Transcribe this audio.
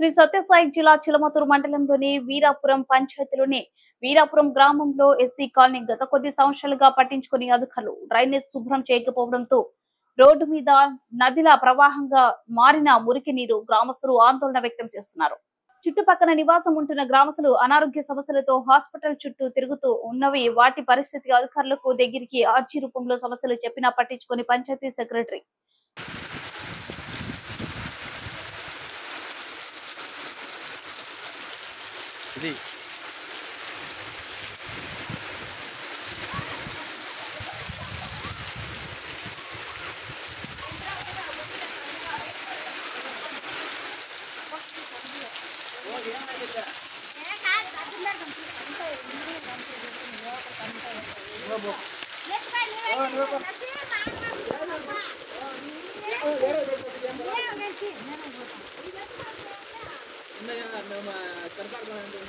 శ్రీ సత్యసాయి జిల్లా చిలమతూరు మండలంలోని వీరాపురం పంచాయతీలోని వీరాపురం గ్రామంలో ఎస్సీ కాలనీ గత కొద్ది సంవత్సరాలుగా పట్టించుకుని అధికారులు డ్రైనేజ్ శుభ్రం చేయకపోవడంతో రోడ్డు మీద నదిలా ప్రవాహంగా మారిన మురికి నీరు గ్రామస్తులు ఆందోళన వ్యక్తం చేస్తున్నారు. చుట్టుపక్కల నివాసం ఉంటున్న గ్రామస్తులు అనారోగ్య సమస్యలతో హాస్పిటల్ చుట్టూ తిరుగుతూ ఉన్నవి. వాటి పరిస్థితి అధికారులకు దగ్గరికి ఆర్జీ రూపంలో సమస్యలు చెప్పినా పట్టించుకుని పంచాయతీ సెక్రటరీ ఇది